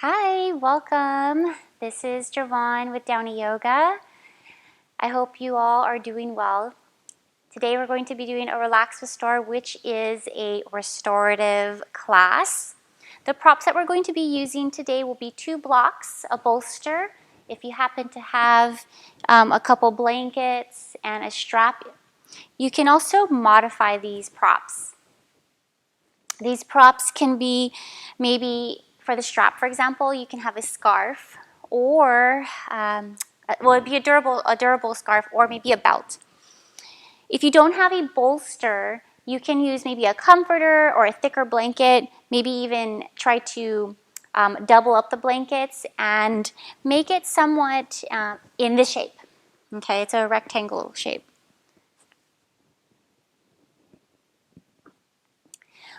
Hi, welcome. This is Jovon with Downy Yoga. I hope you all are doing well. Today we're going to be doing a Relax Restore, which is a restorative class. The props that we're going to be using today will be 2 blocks, a bolster, if you happen to have a couple blankets and a strap. You can also modify these props. These props can be maybe for the strap, for example, you can have a scarf or, well, it'd be a durable scarf or maybe a belt. If you don't have a bolster, you can use maybe a comforter or a thicker blanket, maybe even try to double up the blankets and make it somewhat in this shape. Okay, it's a rectangle shape.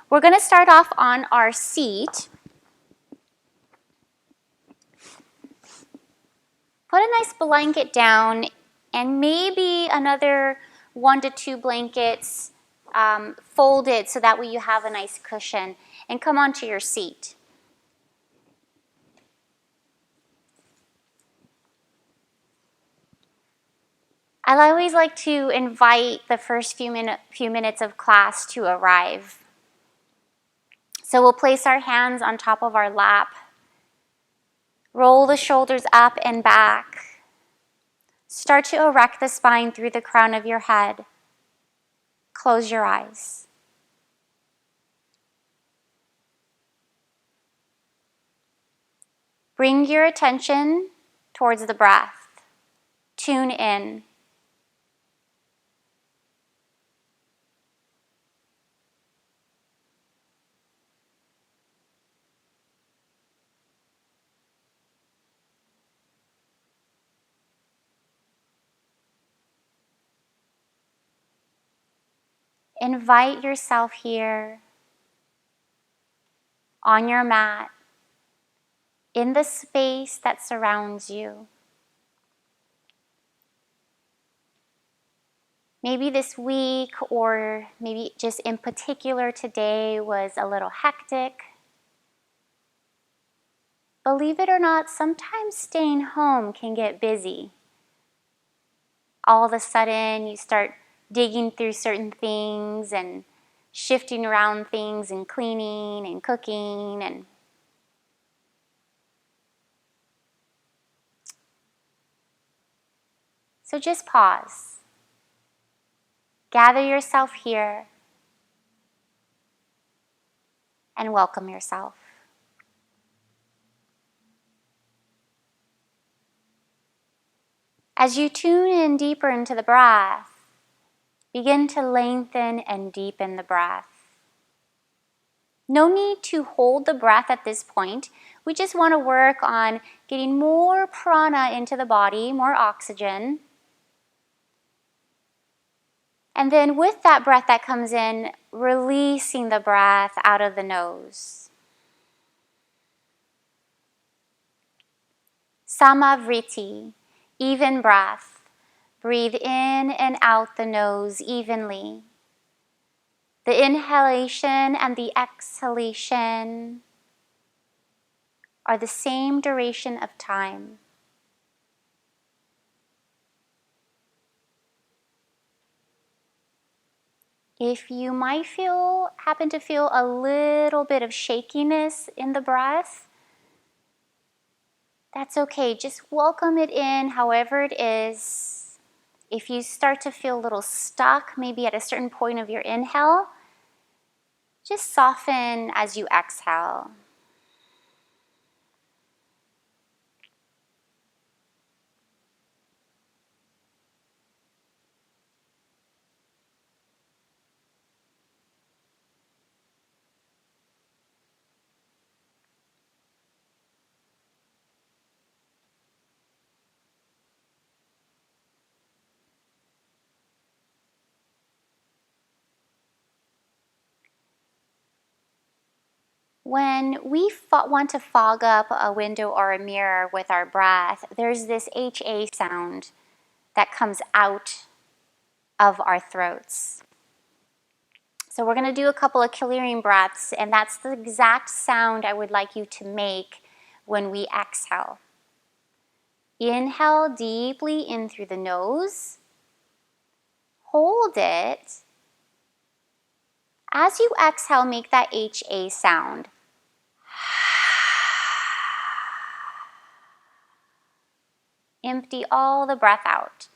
We're going to start off on our seat. Put a nice blanket down and maybe another 1 to 2 blankets folded so that way you have a nice cushion, and come onto your seat. I always like to invite the first few minutes of class to arrive. So we'll place our hands on top of our lap, roll the shoulders up and back. Start to erect the spine through the crown of your head. Close your eyes. Bring your attention towards the breath. Tune in. Invite yourself here on your mat, in the space that surrounds you. Maybe this week, or maybe just in particular today, was a little hectic. Believe it or not, sometimes staying home can get busy. All of a sudden, you start digging through certain things and shifting around things and cleaning and cooking and so just pause. Gather yourself here and welcome yourself. As you tune in deeper into the breath, begin to lengthen and deepen the breath. No need to hold the breath at this point. We just want to work on getting more prana into the body, more oxygen. And then with that breath that comes in, releasing the breath out of the nose. Samavriti, even breath. Breathe in and out the nose evenly. The inhalation and the exhalation are the same duration of time. If you might happen to feel a little bit of shakiness in the breath, that's okay. Just welcome it in however it is. If you start to feel a little stuck, maybe at a certain point of your inhale, just soften as you exhale. When we want to fog up a window or a mirror with our breath, there's this HA sound that comes out of our throats. So we're going to do a couple of clearing breaths, and that's the exact sound I would like you to make when we exhale. Inhale deeply in through the nose. Hold it. As you exhale, make that HA sound. Empty all the breath out.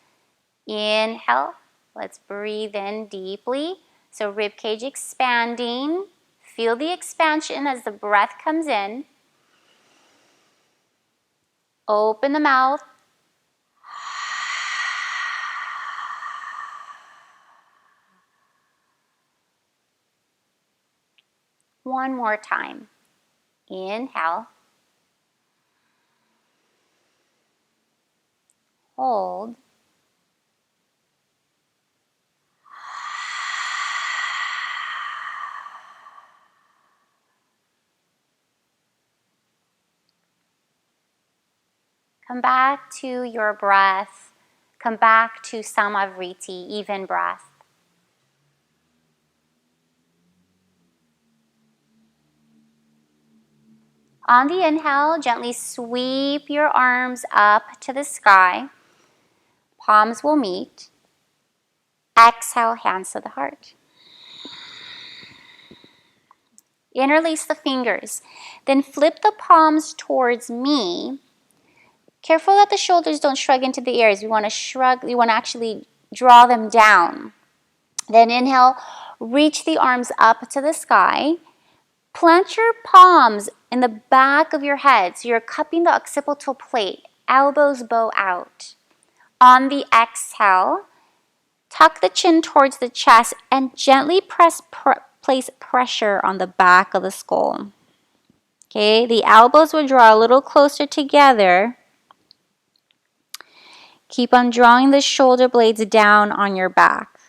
Inhale. Let's breathe in deeply. So ribcage expanding. Feel the expansion as the breath comes in. Open the mouth. One more time. Inhale. Hold. Come back to your breath. Come back to Samavriti, even breath. On the inhale, gently sweep your arms up to the sky. Palms will meet. Exhale, hands to the heart. Interlace the fingers. Then flip the palms towards me. Careful that the shoulders don't shrug into the ears. We want to shrug, we want to actually draw them down. Then inhale, reach the arms up to the sky. Plant your palms in the back of your head. So you're cupping the occipital plate. Elbows bow out. On the exhale, tuck the chin towards the chest and gently place pressure on the back of the skull. Okay, the elbows will draw a little closer together. Keep on drawing the shoulder blades down on your back.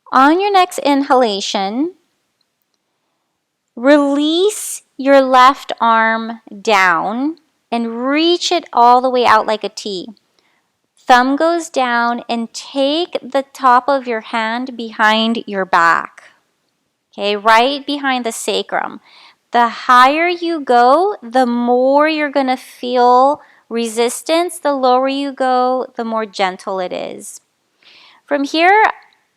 On your next inhalation, release your left arm down and reach it all the way out like a T. Thumb goes down and take the top of your hand behind your back. Okay, right behind the sacrum. The higher you go, the more you're going to feel resistance. The lower you go, the more gentle it is. From here,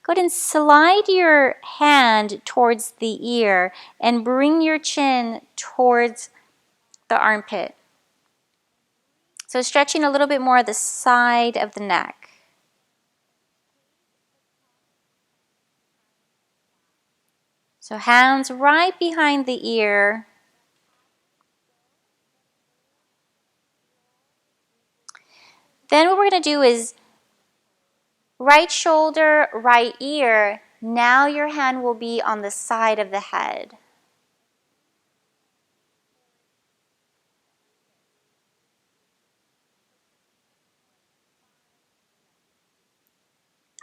go ahead and slide your hand towards the ear and bring your chin towards the armpit. So stretching a little bit more the side of the neck. So hands right behind the ear. Then what we're going to do is right shoulder, right ear. Now your hand will be on the side of the head.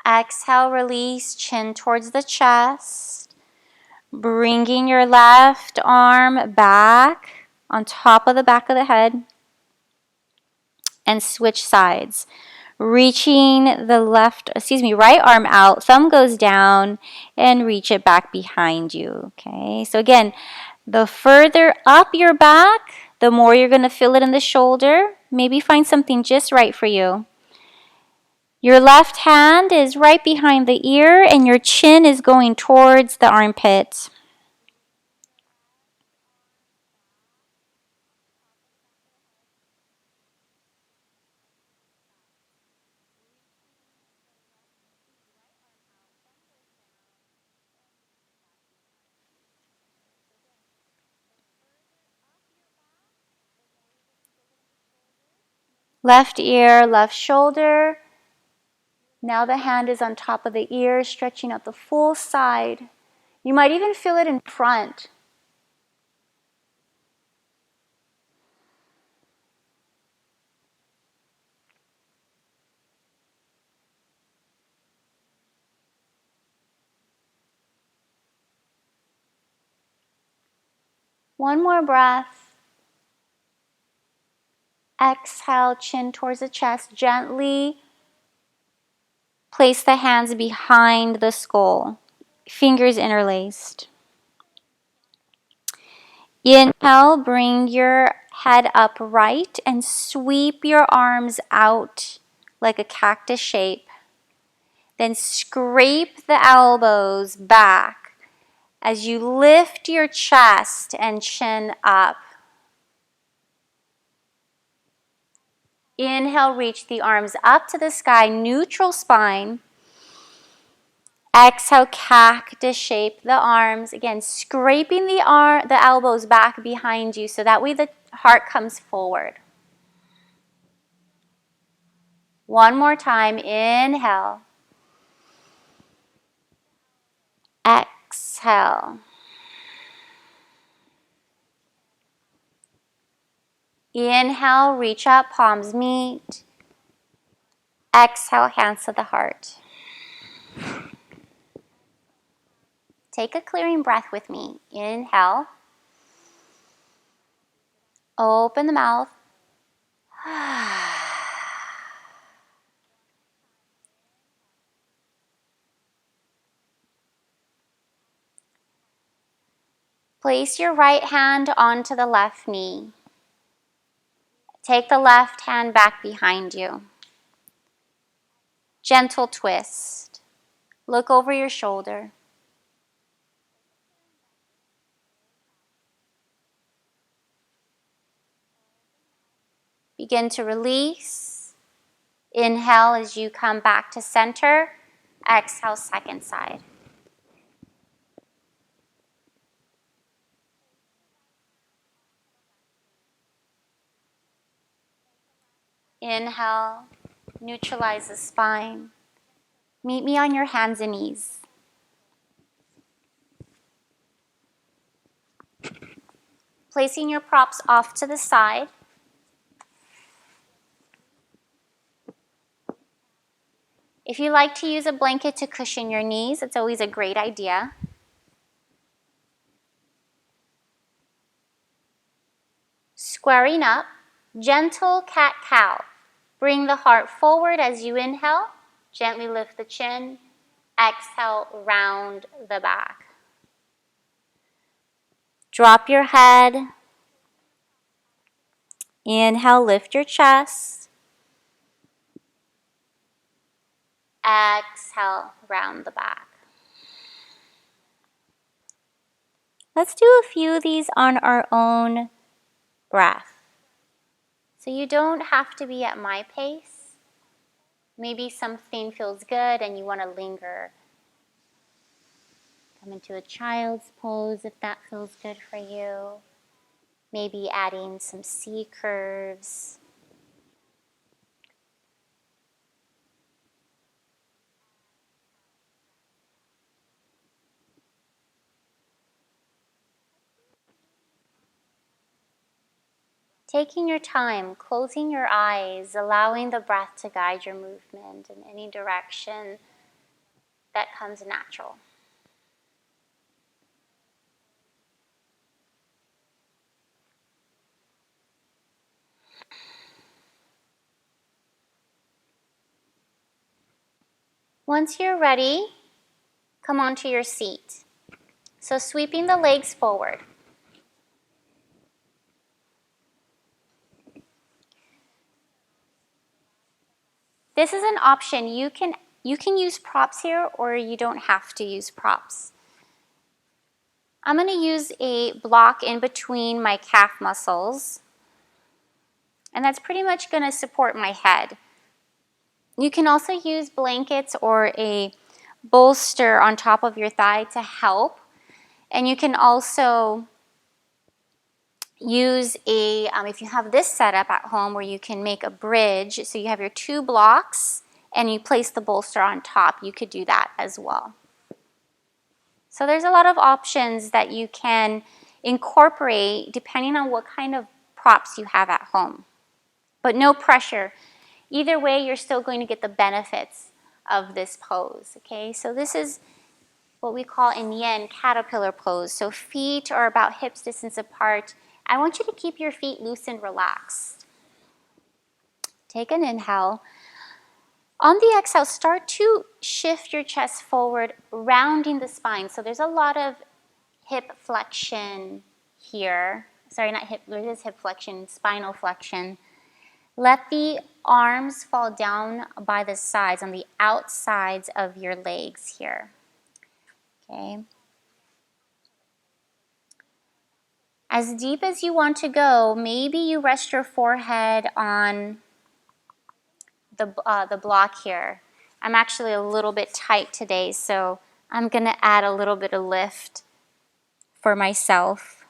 Exhale, release, chin towards the chest. Bringing your left arm back on top of the back of the head. And switch sides. Reaching the right arm out, thumb goes down, and reach it back behind you. Okay, so again, the further up your back, the more you're going to feel it in the shoulder. Maybe find something just right for you. Your left hand is right behind the ear, and your chin is going towards the armpit. Left ear, left shoulder. Now the hand is on top of the ear, stretching out the full side. You might even feel it in front. One more breath. Exhale, chin towards the chest. Gently place the hands behind the skull, fingers interlaced. Inhale, bring your head upright and sweep your arms out like a cactus shape. Then scrape the elbows back as you lift your chest and chin up. Inhale, reach the arms up to the sky, neutral spine. Exhale, cactus shape the arms. Again, scraping the elbows back behind you so that way the heart comes forward. One more time, inhale. Exhale. Inhale, reach up, palms meet. Exhale, hands to the heart. Take a clearing breath with me. Inhale. Open the mouth. Place your right hand onto the left knee. Take the left hand back behind you. Gentle twist. Look over your shoulder. Begin to release. Inhale as you come back to center. Exhale, second side. Inhale, neutralize the spine. Meet me on your hands and knees. Placing your props off to the side. If you like to use a blanket to cushion your knees, it's always a great idea. Squaring up, gentle cat-cow. Bring the heart forward as you inhale. Gently lift the chin. Exhale, round the back. Drop your head. Inhale, lift your chest. Exhale, round the back. Let's do a few of these on our own breath. So you don't have to be at my pace. Maybe something feels good and you want to linger. Come into a child's pose if that feels good for you. Maybe adding some C curves. Taking your time, closing your eyes, allowing the breath to guide your movement in any direction that comes natural. Once you're ready, come onto your seat. So sweeping the legs forward. This is an option. You can use props here or you don't have to use props. I'm going to use a block in between my calf muscles. And that's pretty much going to support my head. You can also use blankets or a bolster on top of your thigh to help. And you can also use if you have this setup at home where you can make a bridge, so you have your two blocks and you place the bolster on top, you could do that as well. So there's a lot of options that you can incorporate depending on what kind of props you have at home. But no pressure. Either way, you're still going to get the benefits of this pose, okay? So this is what we call in yin caterpillar pose. So feet are about hips distance apart. I want you to keep your feet loose and relaxed. Take an inhale. On the exhale, start to shift your chest forward, rounding the spine. So there's a lot of hip flexion here. Sorry, not hip, there is hip flexion, spinal flexion. Let the arms fall down by the sides, on the outsides of your legs here. Okay. As deep as you want to go, maybe you rest your forehead on the block here. I'm actually a little bit tight today, so I'm gonna add a little bit of lift for myself.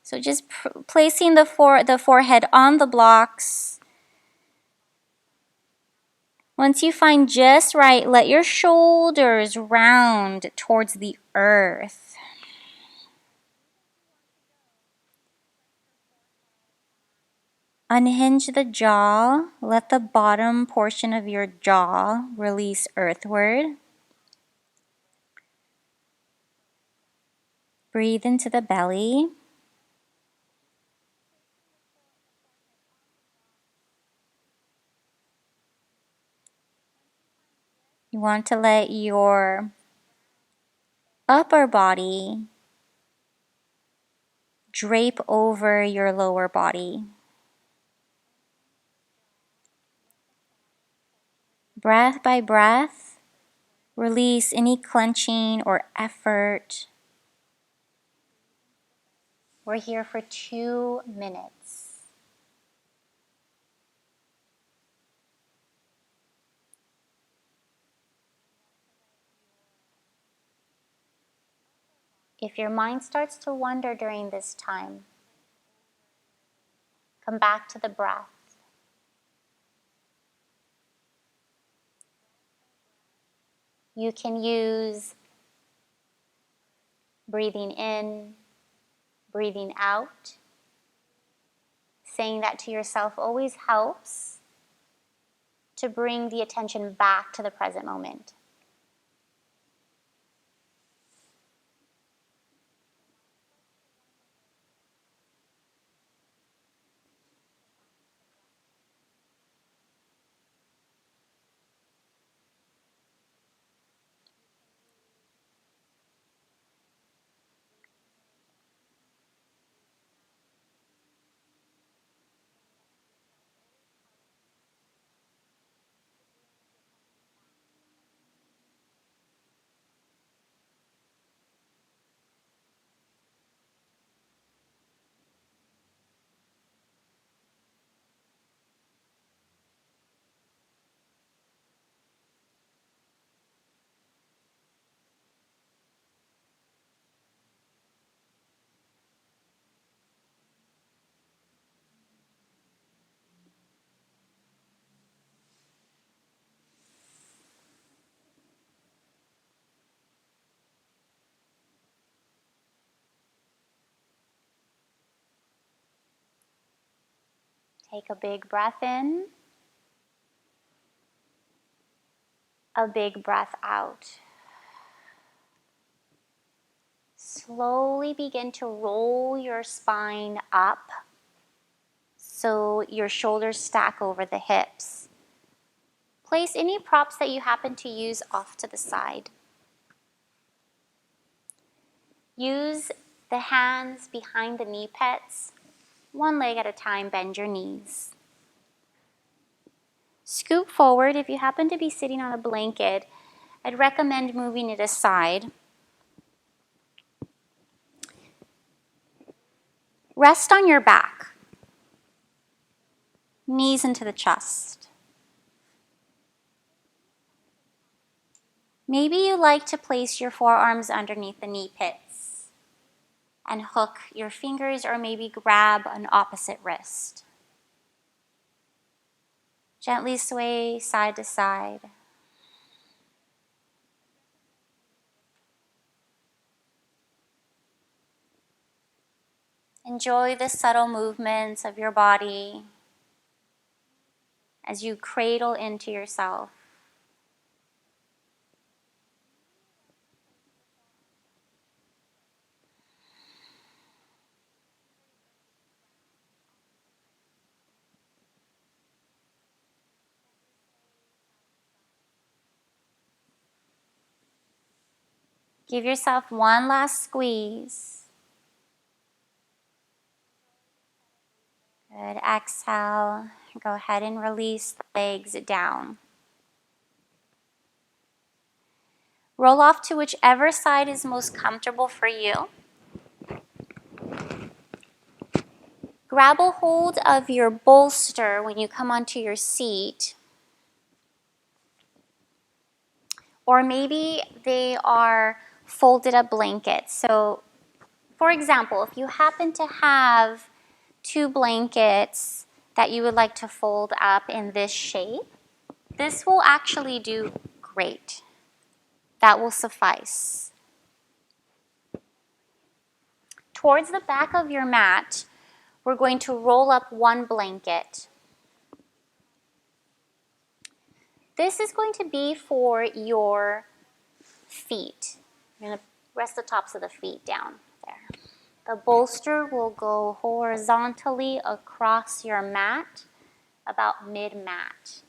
So just placing the forehead on the blocks. Once you find just right, let your shoulders round towards the earth. Unhinge the jaw. Let the bottom portion of your jaw release earthward. Breathe into the belly. You want to let your upper body drape over your lower body. Breath by breath, release any clenching or effort. We're here for 2 minutes. If your mind starts to wander during this time, come back to the breath. You can use breathing in, breathing out. Saying that to yourself always helps to bring the attention back to the present moment. Take a big breath in, a big breath out. Slowly begin to roll your spine up so your shoulders stack over the hips. Place any props that you happen to use off to the side. Use the hands behind the knee pets. One leg at a time, bend your knees. Scoop forward. If you happen to be sitting on a blanket, I'd recommend moving it aside. Rest on your back. Knees into the chest. Maybe you like to place your forearms underneath the knee pits and hook your fingers or maybe grab an opposite wrist. Gently sway side to side. Enjoy the subtle movements of your body as you cradle into yourself. Give yourself one last squeeze. Good. Exhale. Go ahead and release the legs down. Roll off to whichever side is most comfortable for you. Grab a hold of your bolster when you come onto your seat. Or maybe they are folded up blankets. So, for example, if you happen to have 2 blankets that you would like to fold up in this shape, this will actually do great. That will suffice. Towards the back of your mat, we're going to roll up 1 blanket. This is going to be for your feet. You're going to rest the tops of the feet down there. The bolster will go horizontally across your mat, about mid-mat.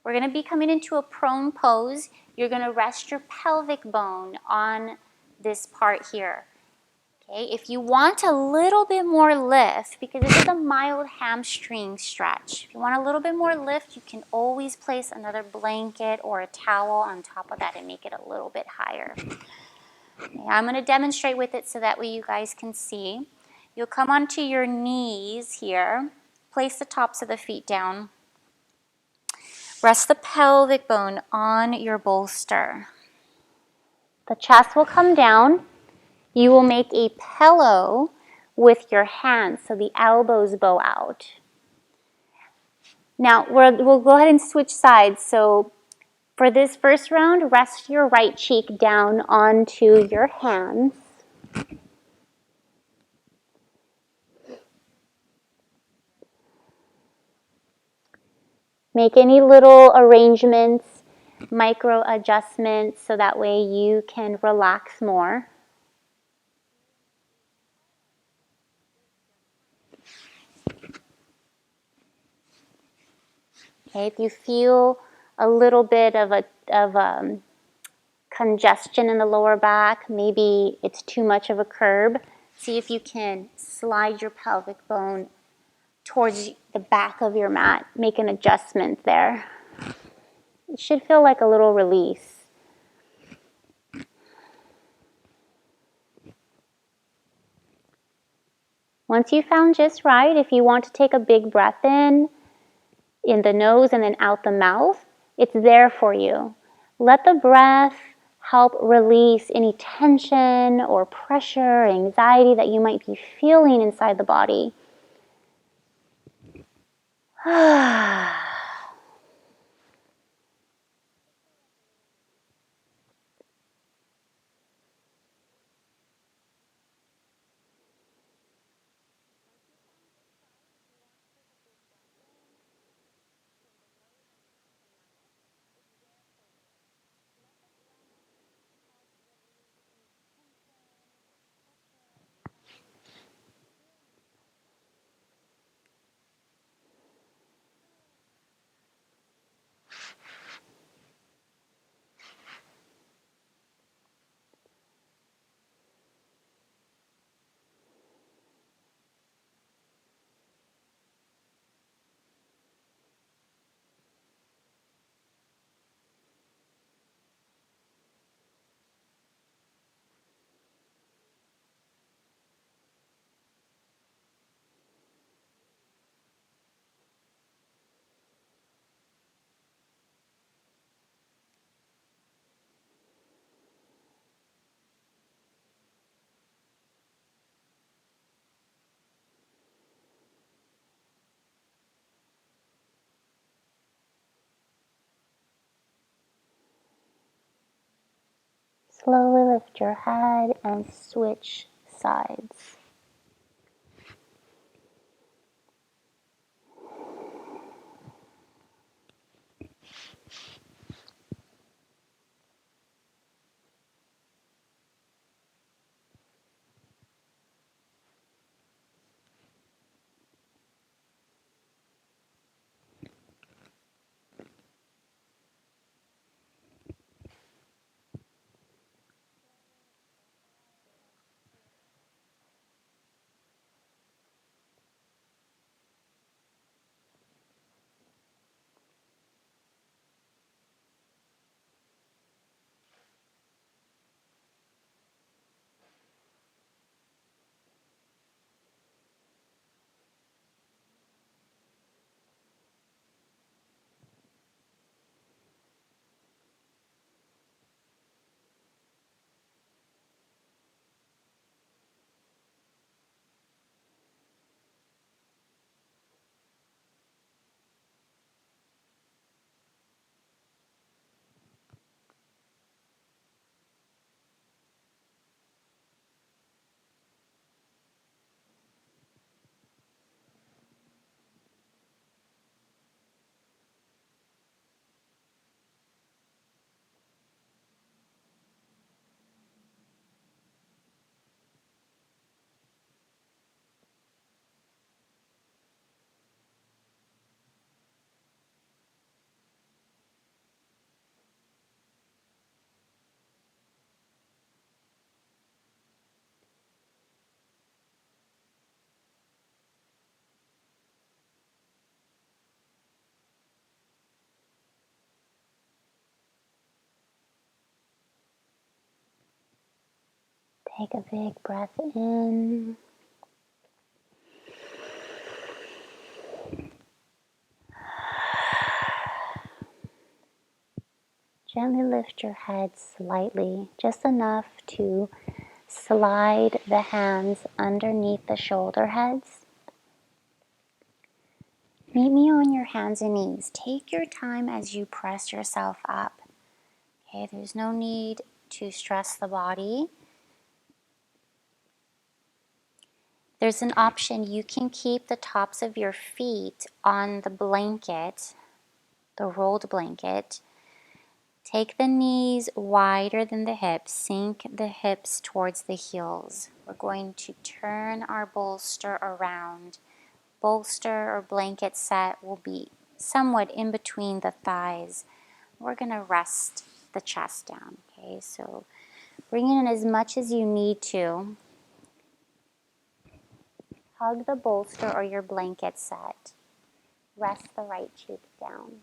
We're going to be coming into a prone pose. You're going to rest your pelvic bone on this part here. Okay, if you want a little bit more lift, because this is a mild hamstring stretch, if you want a little bit more lift, you can always place another blanket or a towel on top of that and make it a little bit higher. Okay, I'm going to demonstrate with it so that way you guys can see. You'll come onto your knees here, place the tops of the feet down, rest the pelvic bone on your bolster. The chest will come down. You will make a pillow with your hands so the elbows bow out. Now, we'll go ahead and switch sides. So for this first round, rest your right cheek down onto your hands. Make any little arrangements, micro adjustments, so that way you can relax more. Okay, if you feel a little bit of congestion in the lower back, maybe it's too much of a curb, see if you can slide your pelvic bone towards the back of your mat. Make an adjustment there. It should feel like a little release. Once you found just right, if you want to take a big breath in the nose and then out the mouth, it's there for you. Let the breath help release any tension or pressure, anxiety that you might be feeling inside the body. Slowly lift your head and switch sides. Take a big breath in. Gently lift your head slightly, just enough to slide the hands underneath the shoulder heads. Meet me on your hands and knees. Take your time as you press yourself up. Okay, there's no need to stress the body. There's an option. You can keep the tops of your feet on the blanket, the rolled blanket. Take the knees wider than the hips. Sink the hips towards the heels. We're going to turn our bolster around. Bolster or blanket set will be somewhat in between the thighs. We're going to rest the chest down. Okay, so bring it in as much as you need to. Hug the bolster or your blanket set. Rest the right cheek down.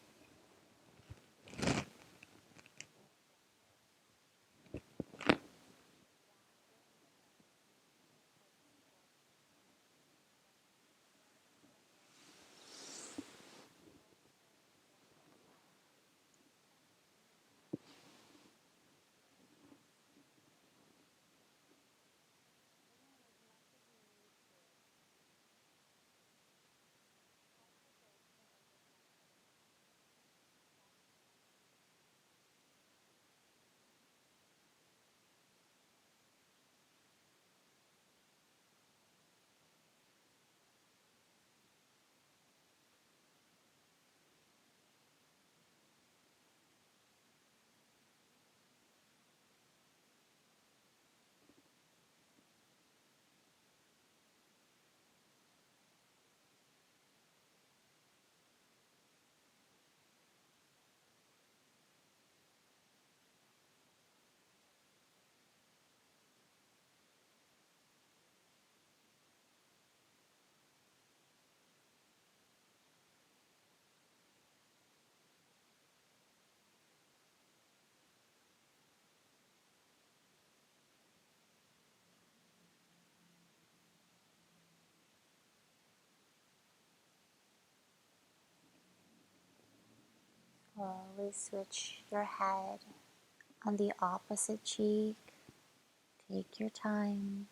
Slowly switch your head on the opposite cheek. Take your time.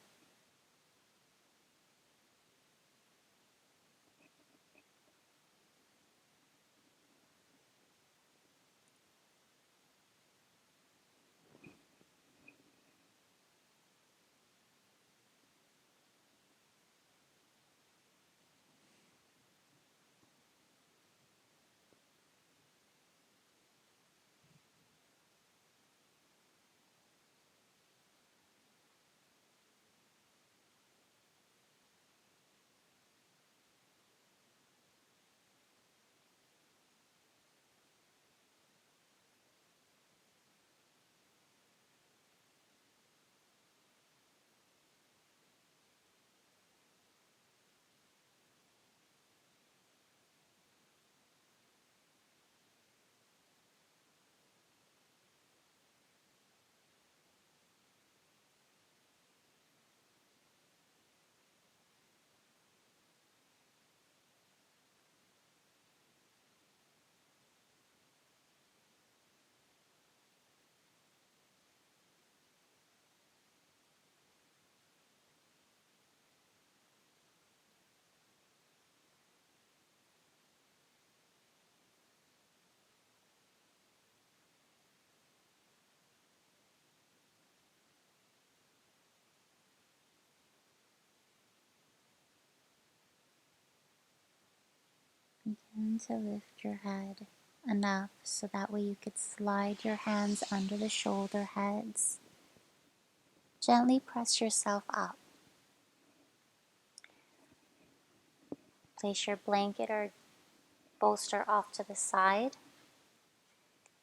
Begin to lift your head enough so that way you could slide your hands under the shoulder heads. Gently press yourself up. Place your blanket or bolster off to the side.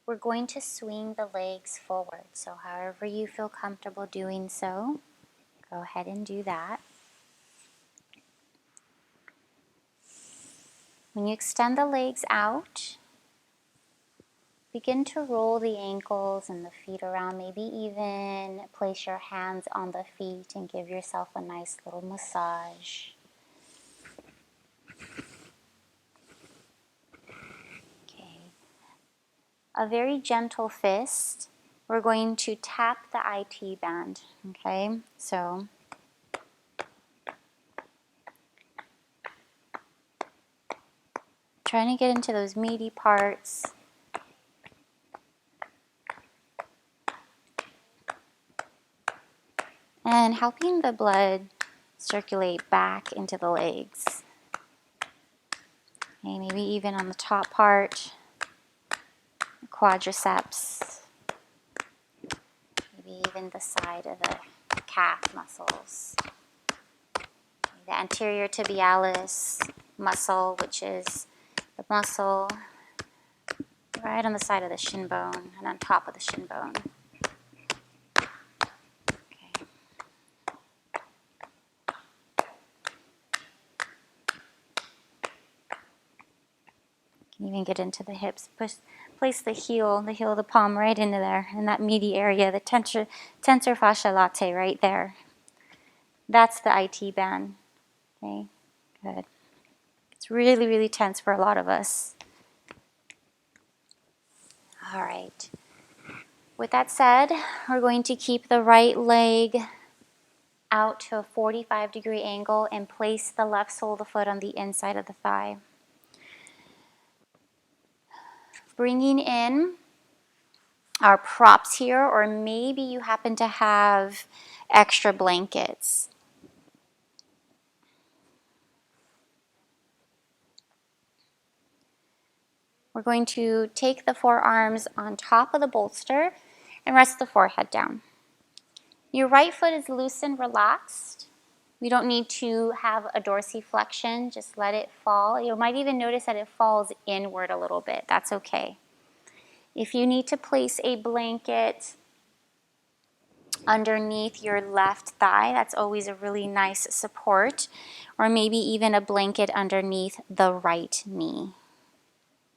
We're going to swing the legs forward, so however you feel comfortable doing so, go ahead and do that. When you extend the legs out, begin to roll the ankles and the feet around. Maybe even place your hands on the feet and give yourself a nice little massage. Okay. A very gentle fist. We're going to tap the IT band. Okay, so trying to get into those meaty parts. And helping the blood circulate back into the legs. Okay, maybe even on the top part, quadriceps, maybe even the side of the calf muscles. The anterior tibialis muscle, which is the muscle right on the side of the shin bone and on top of the shin bone. Okay. You can even get into the hips. Place the heel of the palm right into there, in that meaty area, the tensor fascia latae right there. That's the IT band. Okay, good. It's really, really tense for a lot of us. All right. With that said, we're going to keep the right leg out to a 45-degree angle and place the left sole of the foot on the inside of the thigh. Bringing in our props here, or maybe you happen to have extra blankets. We're going to take the forearms on top of the bolster and rest the forehead down. Your right foot is loose and relaxed. We don't need to have a dorsiflexion, just let it fall. You might even notice that it falls inward a little bit. That's okay. If you need to place a blanket underneath your left thigh, that's always a really nice support, or maybe even a blanket underneath the right knee.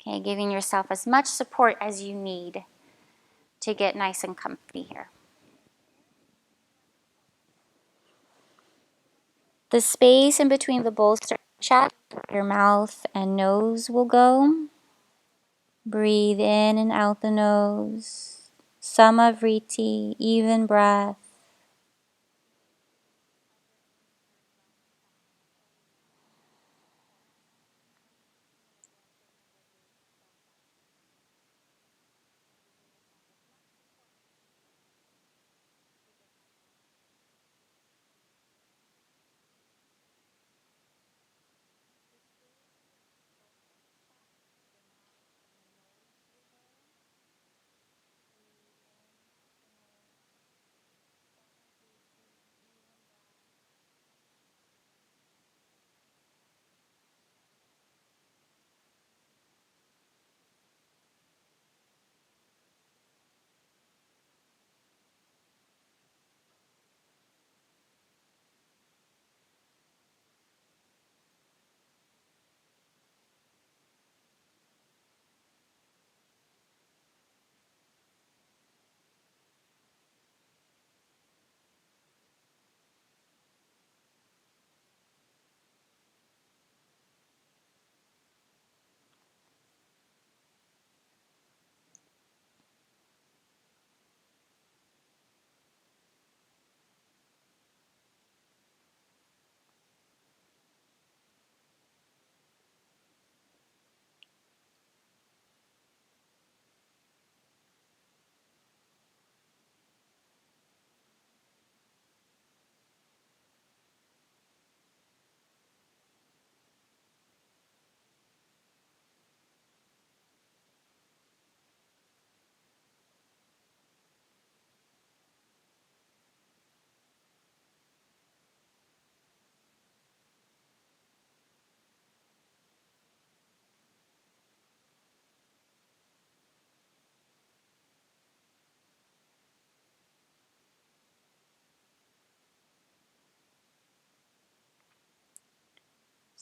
Okay, giving yourself as much support as you need to get nice and comfy here. The space in between the bolster and chest, your mouth and nose will go. Breathe in and out the nose. Samavriti, even breath.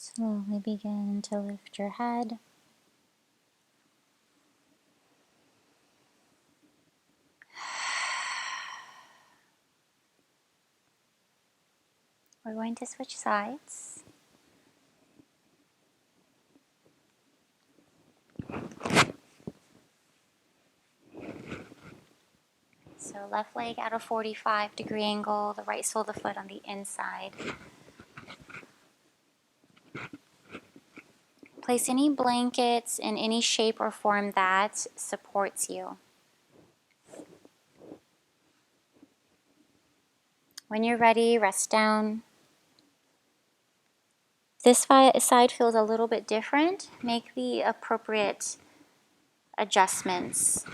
Slowly begin to lift your head. We're going to switch sides. So left leg at a 45-degree angle, the right sole of the foot on the inside. Place any blankets in any shape or form that supports you. When you're ready, rest down. This side feels a little bit different. Make the appropriate adjustments.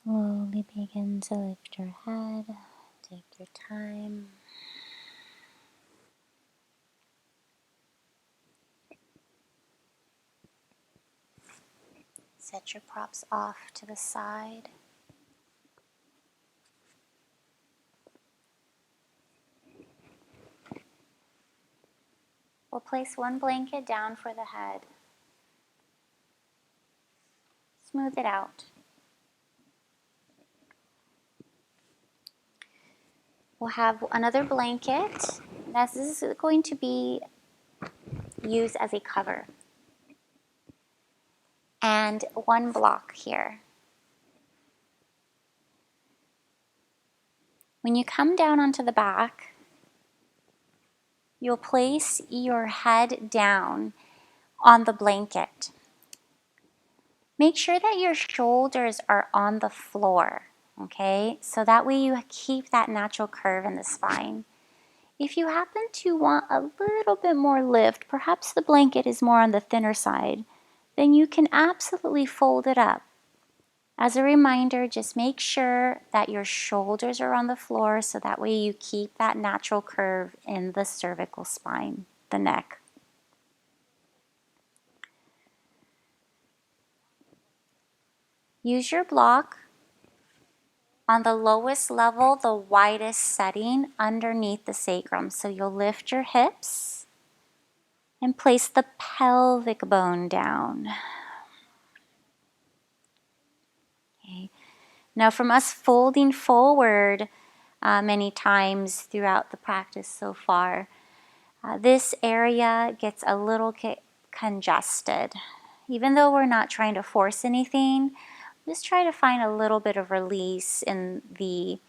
Slowly begin to lift your head. Take your time. Set your props off to the side. We'll place one blanket down for the head. Smooth it out. We'll have another blanket. This is going to be used as a cover. And one block here. When you come down onto the back, you'll place your head down on the blanket. Make sure that your shoulders are on the floor, okay? So that way you keep that natural curve in the spine. If you happen to want a little bit more lift, perhaps the blanket is more on the thinner side, then you can absolutely fold it up. As a reminder, just make sure that your shoulders are on the floor so that way you keep that natural curve in the cervical spine, the neck. Use your block on the lowest level, the widest setting underneath the sacrum. So you'll lift your hips and place the pelvic bone down. Okay. Now from us folding forward many times throughout the practice so far, this area gets a little congested. Even though we're not trying to force anything, just try to find a little bit of release in the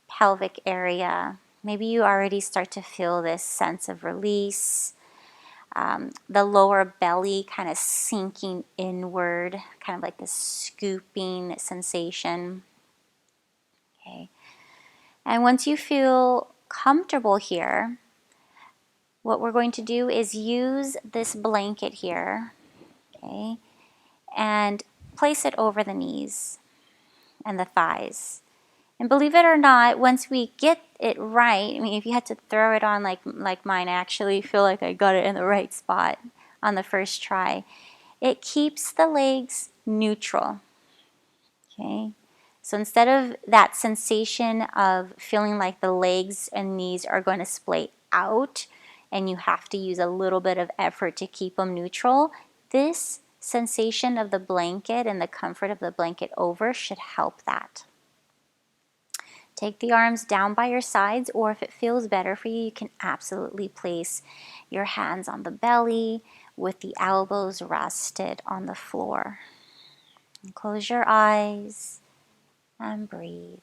pelvic area. Maybe you already start to feel this sense of release. The lower belly kind of sinking inward, kind of like this scooping sensation. Okay. And once you feel comfortable here, what we're going to do is use this blanket here, okay, and place it over the knees and the thighs. And believe it or not, once we get it right, I mean, if you had to throw it on like mine, I actually feel like I got it in the right spot on the first try. It keeps the legs neutral, okay? So instead of that sensation of feeling like the legs and knees are going to splay out and you have to use a little bit of effort to keep them neutral, this sensation of the blanket and the comfort of the blanket over should help that. Take the arms down by your sides, or if it feels better for you, you can absolutely place your hands on the belly with the elbows rested on the floor. And close your eyes and breathe.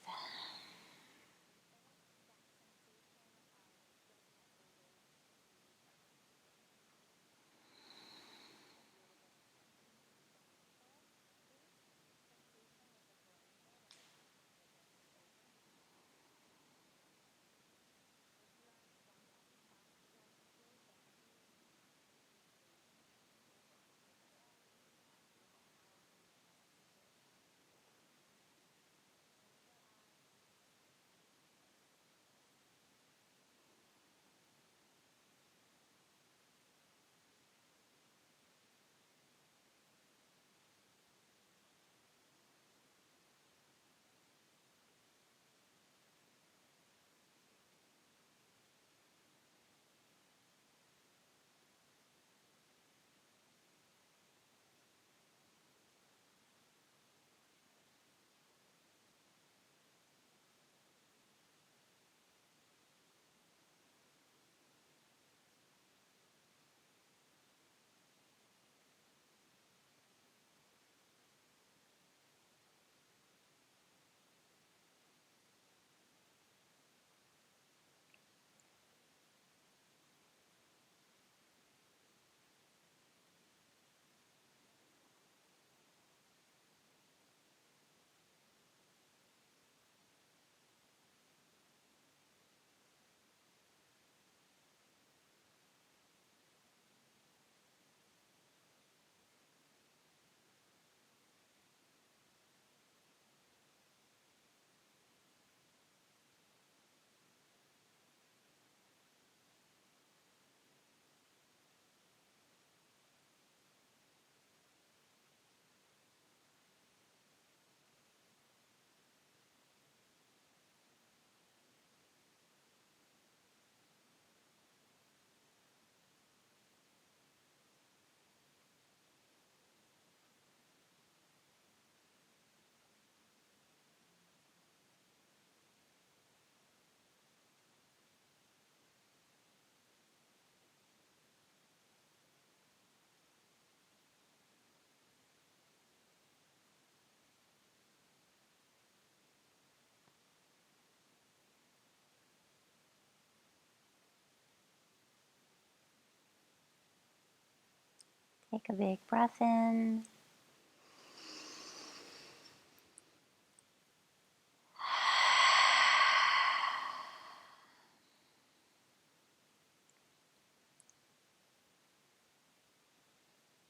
Take a big breath in.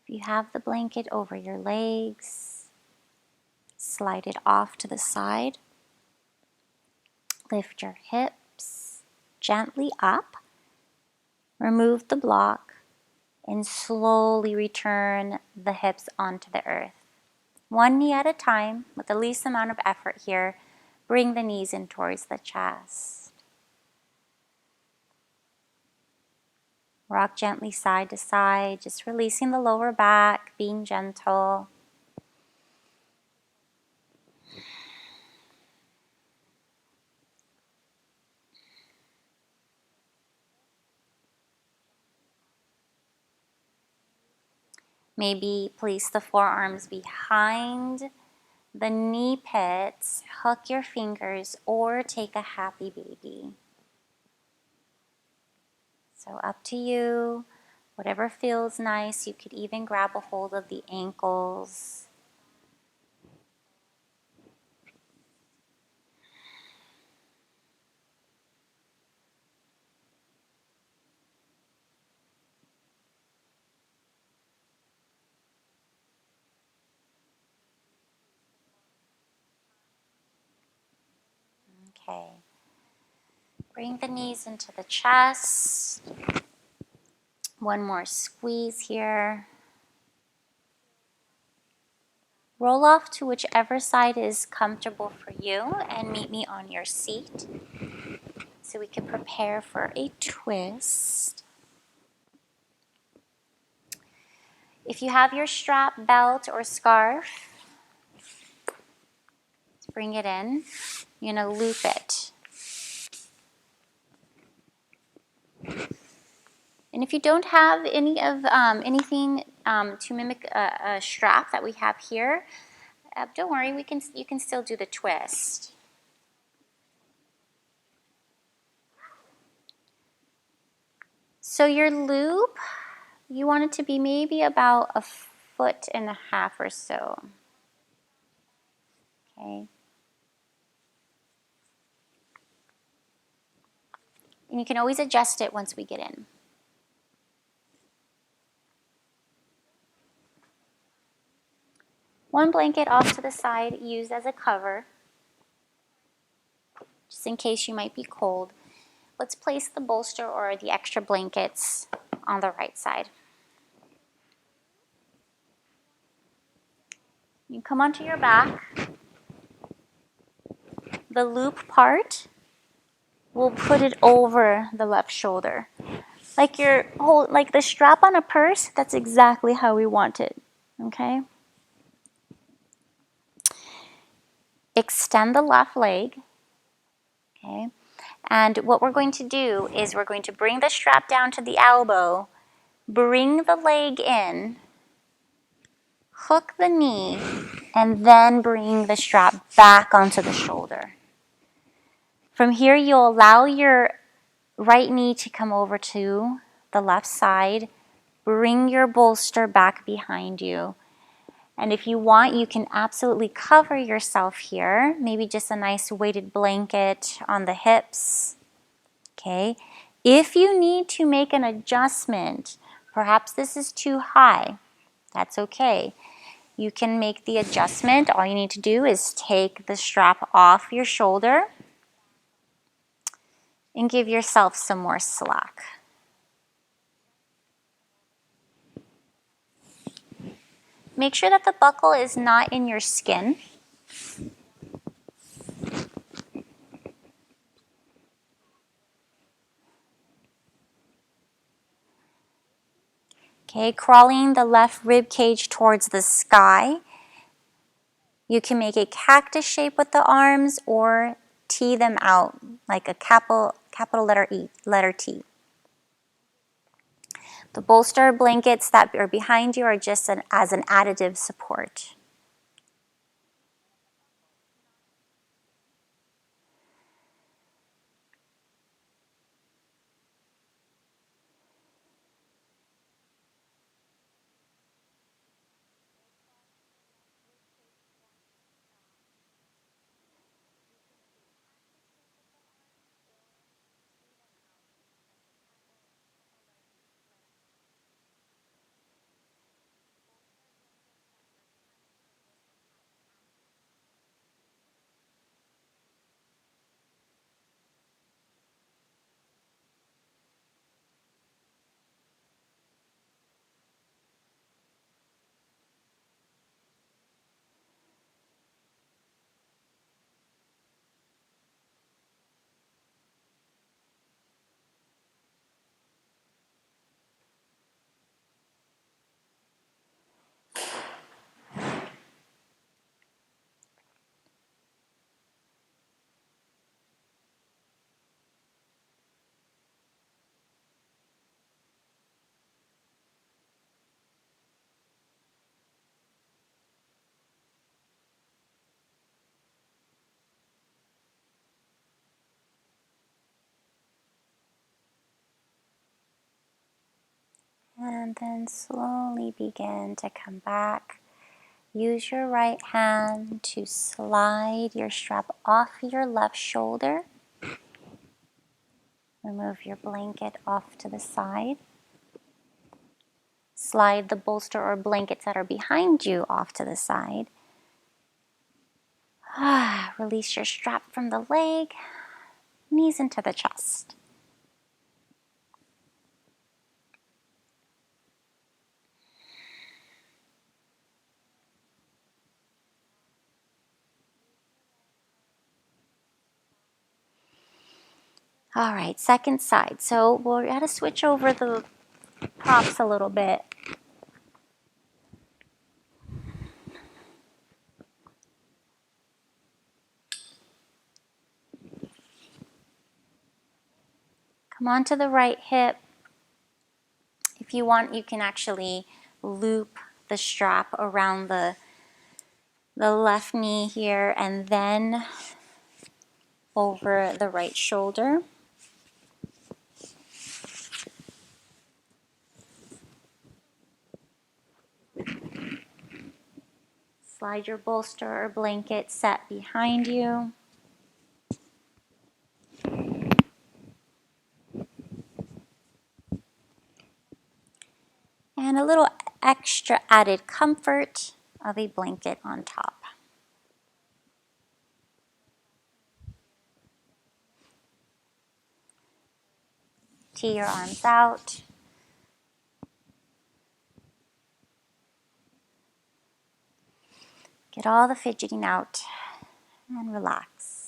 If you have the blanket over your legs, slide it off to the side. Lift your hips gently up. Remove the block and slowly return the hips onto the earth. One knee at a time with the least amount of effort here. Bring the knees in towards the chest. Rock gently side to side, just releasing the lower back, being gentle. Maybe place the forearms behind the knee pits, hook your fingers, or take a happy baby. So up to you, whatever feels nice. You could even grab a hold of the ankles. Okay. Bring the knees into the chest. One more squeeze here. Roll off to whichever side is comfortable for you and meet me on your seat so we can prepare for a twist. If you have your strap, belt, or scarf, let's bring it in. You're going to loop it. And if you don't have anything to mimic a strap that we have here, don't worry, you can still do the twist. So your loop, you want it to be maybe about 1.5 feet or so. Okay. And you can always adjust it once we get in. One blanket off to the side, used as a cover, just in case you might be cold. Let's place the bolster or the extra blankets on the right side. You come onto your back. The loop part, we'll put it over the left shoulder. Like like the strap on a purse, that's exactly how we want it, okay? Extend the left leg, okay? And what we're going to do is we're going to bring the strap down to the elbow, bring the leg in, hook the knee, and then bring the strap back onto the shoulder. From here, you'll allow your right knee to come over to the left side, bring your bolster back behind you. And if you want, you can absolutely cover yourself here. Maybe just a nice weighted blanket on the hips. Okay. If you need to make an adjustment, perhaps this is too high, that's okay. You can make the adjustment. All you need to do is take the strap off your shoulder and give yourself some more slack. Make sure that the buckle is not in your skin. Okay, crawling the left rib cage towards the sky. You can make a cactus shape with the arms or tee them out like a capital letter E, letter T. The bolster blankets that are behind you are just as an additive support. And then slowly begin to come back. Use your right hand to slide your strap off your left shoulder. Remove your blanket off to the side. Slide the bolster or blankets that are behind you off to the side. Release your strap from the leg, knees into the chest. All right, second side. So we're going to switch over the props a little bit. Come onto the right hip. If you want, you can actually loop the strap around the left knee here and then over the right shoulder. Slide your bolster or blanket set behind you. And a little extra added comfort of a blanket on top. Tee your arms out. Get all the fidgeting out and relax.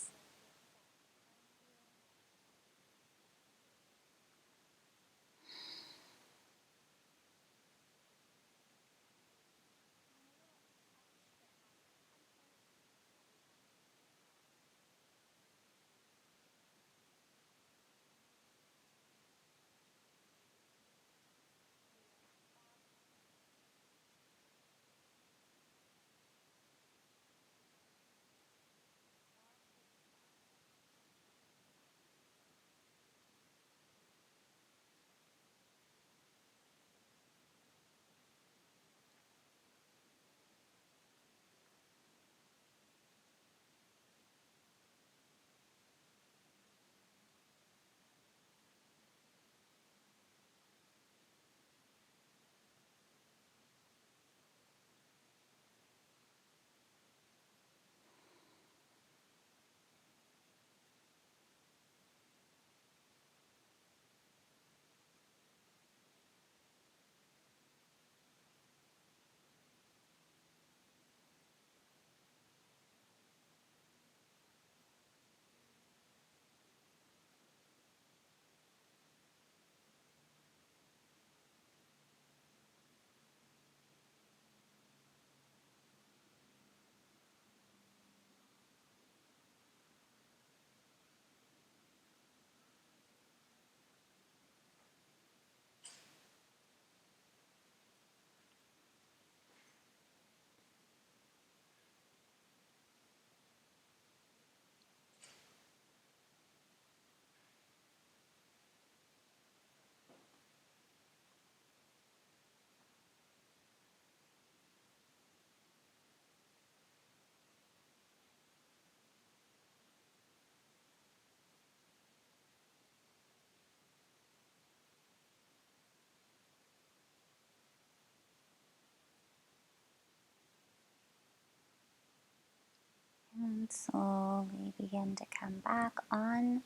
And slowly begin to come back on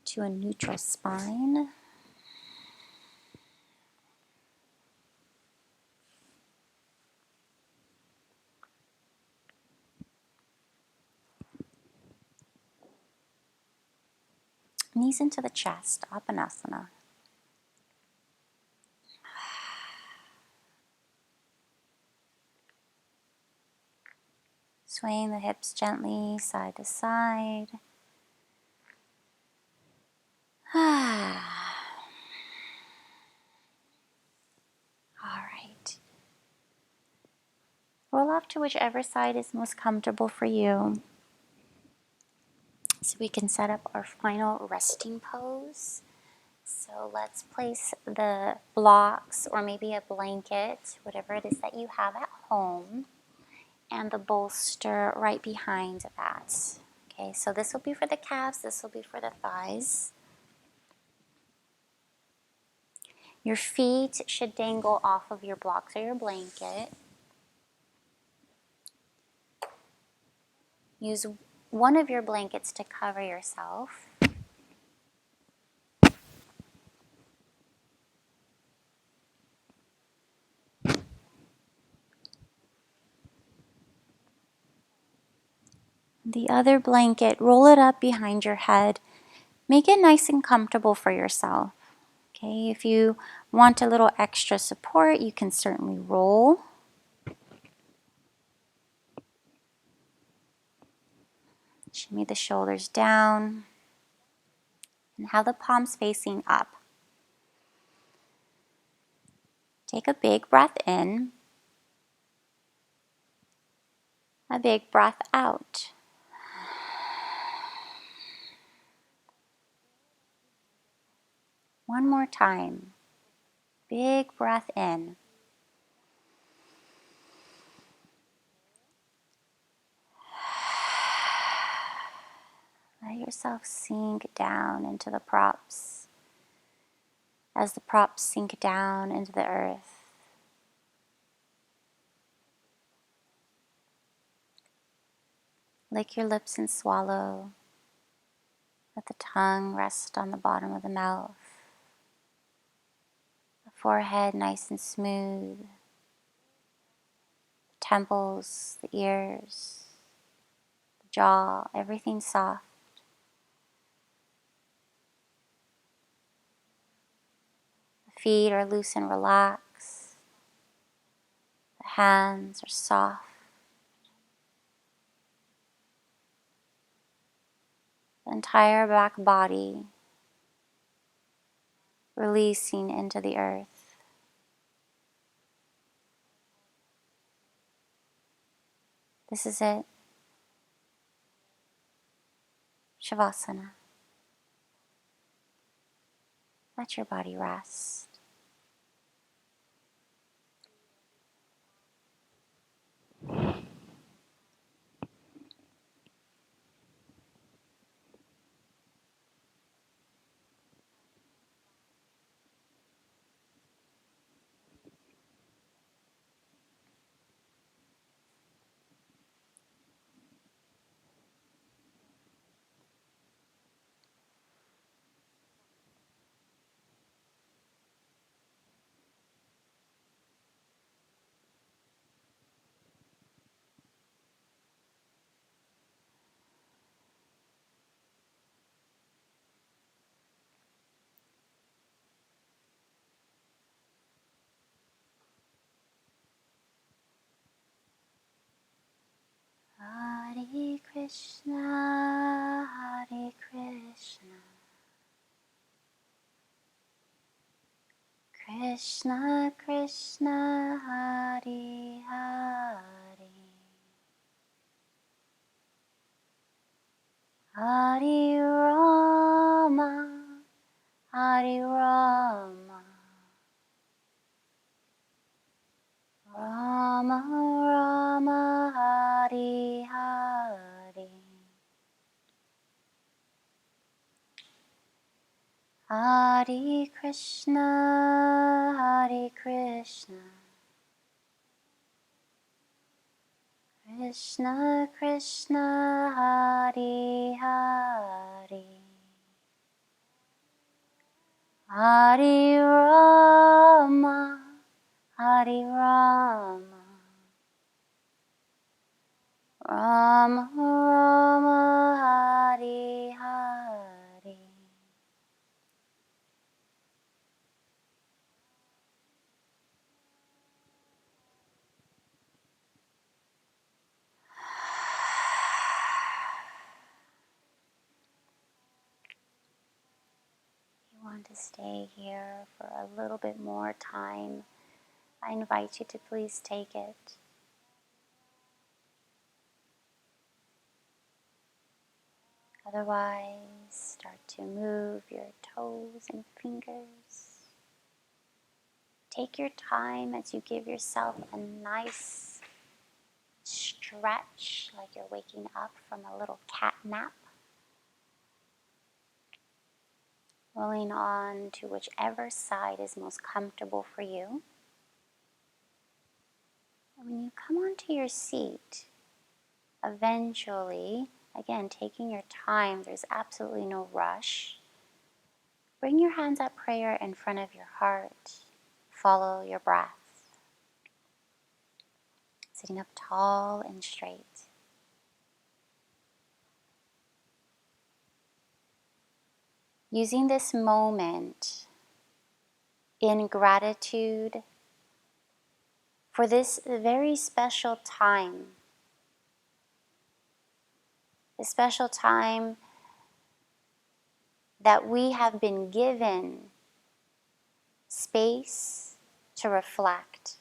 to a neutral spine. Knees into the chest, Apanasana. Swaying the hips gently side to side. All right. Roll off to whichever side is most comfortable for you. So we can set up our final resting pose. So let's place the blocks or maybe a blanket, whatever it is that you have at home, and the bolster right behind that. Okay, so this will be for the calves, this will be for the thighs. Your feet should dangle off of your blocks or your blanket. Use one of your blankets to cover yourself. The other blanket, roll it up behind your head. Make it nice and comfortable for yourself. Okay, if you want a little extra support, you can certainly roll. Shimmy the shoulders down and have the palms facing up. Take a big breath in, a big breath out. One more time. Big breath in. Let yourself sink down into the props as the props sink down into the earth. Lick your lips and swallow. Let the tongue rest on the bottom of the mouth. The forehead nice and smooth. The temples, the ears, the jaw, everything soft. The feet are loose and relaxed. The hands are soft. The entire back body releasing into the earth. This is it. Shavasana. Let your body rest. Hare Krishna, Hare Krishna, Krishna Krishna, Hare Hare, Hare Rama, Hare Rama, Rama Rama, Hare Hare, Hare Krishna, Hare Krishna, Krishna Krishna, Hare Hare, Hare Rama, Hare Rama, Rama Rama, Hare Hare. You want to stay here for a little bit more time, I invite you to please take it. Otherwise, Start to move your toes and fingers. Take your time as you give yourself a nice stretch, like you're waking up from a little cat nap. Rolling on to whichever side is most comfortable for you. And when you come onto your seat, eventually, again, taking your time, there's absolutely no rush. Bring your hands at prayer in front of your heart. Follow your breath. Sitting up tall and straight. Using this moment in gratitude for this very special time. The special time that we have been given space to reflect,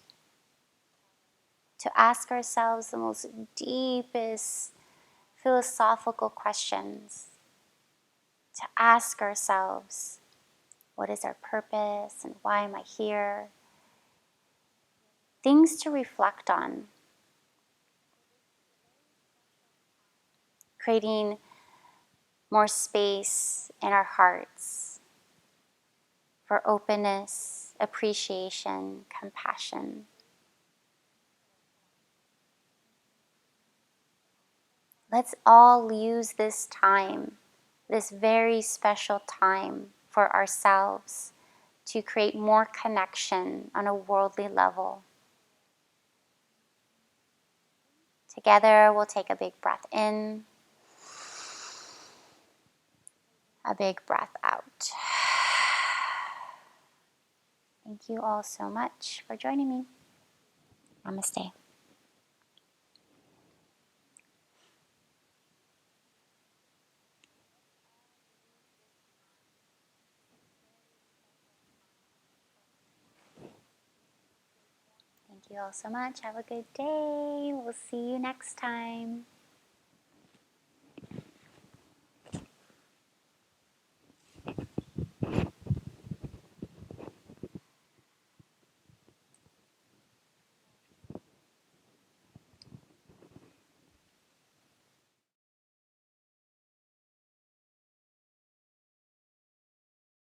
to ask ourselves the most deepest philosophical questions, to ask ourselves, what is our purpose and why am I here? Things to reflect on, creating more space in our hearts for openness, appreciation, compassion. Let's all use this time, this very special time for ourselves to create more connection on a worldly level. Together, we'll take a big breath in, a big breath out. Thank you all so much for joining me. Namaste. Thank you all so much. Have a good day. We'll see you next time.